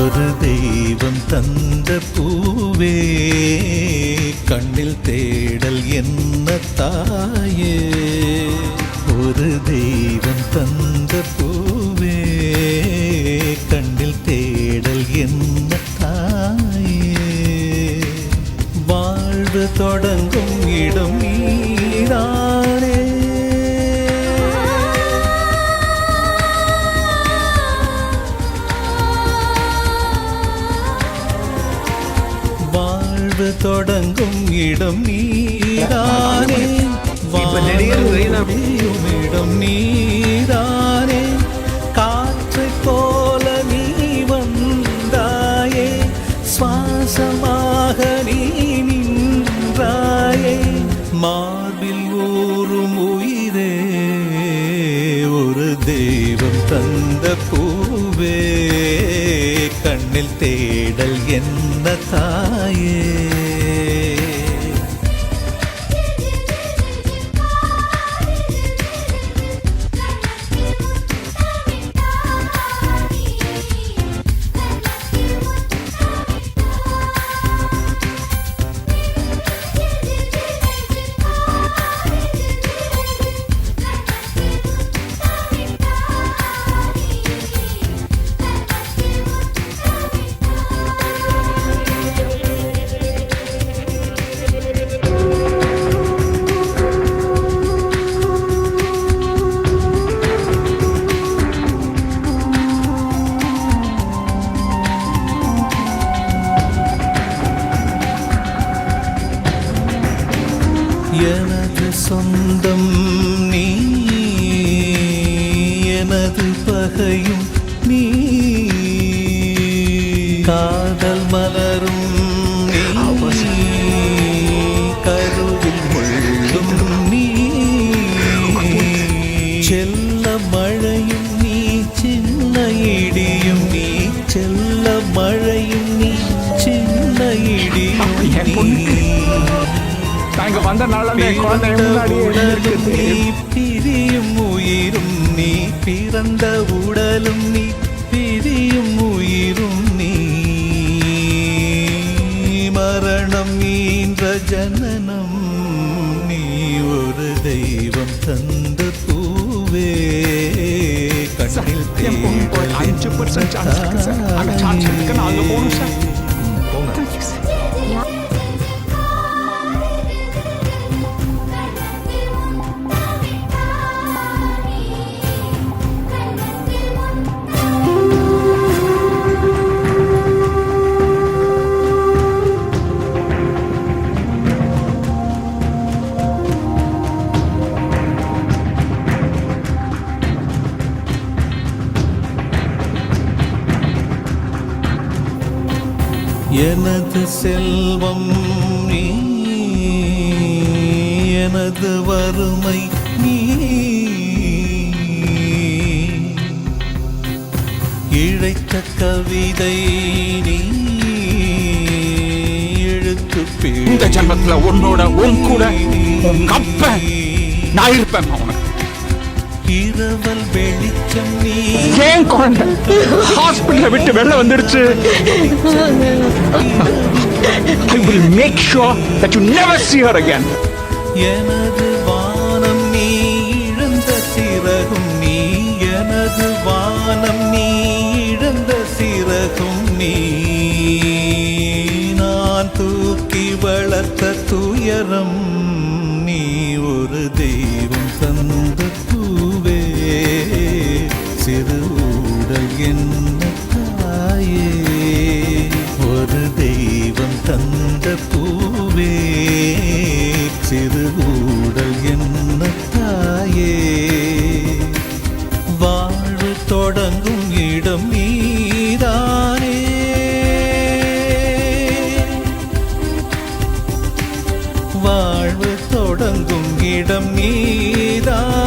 ஒரு தெய்வம் தந்த பூவே கண்ணில் தேடல் என்ன தாயே ஒரு தெய்வம் தந்த பூவே கண்ணில் தேடல் என்ன தாயே வாழ்வு தொடங்கும் இடம் நீதானே தொடங்கும் இடம் நீதானே வாழும் இடம் நீதானே காற்றை போல நீ வந்தாயே சுவாசமாக நீ நின்றாயே மார்பில் ஊறும் உயிரே ஒரு தெய்வம் தந்த பூவே கண்ணில் தேடல் என்ன தாயே எனது சொந்தம் நீ எனது பகையும் நீ காதல் மலரும் நீ கருவில் முள்ளும் நீ செல்ல மழையும் நீ சின்ன இடியும் நீ செல்ல மழையும் நீ சின்ன இடியும் நீ வந்த நீ பிரியும் உயிரும் நீ பிறந்த உடலும் நீ பிரியும் உயிரும் நீ மரணம் ஈன்ற ஜனனம் நீ ஒரு தெய்வம் தந்த பூவே கண்ணில் எனது செல்வம் நீ எனது வறுமை நீ இழைத்த கவிதை நீ எழுத்து இந்த ஜன்மத்துல உன்னோட உன் கூட கப்ப நான் இருப்பேன் அவனுக்கு இரவல் வெளிச்சம் நீ ஏன் குழந்தை ஹாஸ்பிட்டலை விட்டு வெளில வந்துடுச்சு I will make sure that you never see her again. எனது வானம் நீ இழந்த சிறகும் நீ எனது வானம் நீ இழந்த சிறகும் நீ நான் தூக்கி வளர்த்த துயரம் நீ ஒரு தெய்வம் தந்த பூவே சிறு ஊடல் என்ன தாயே ஒரு தெய்வம் தந்த பூவே சிறு ஊடல் என்ன தாயே வாழ்வு தொடங்கும் இடம் நீதானே வாழ்வு தொடங்கும் இடம் நீதான்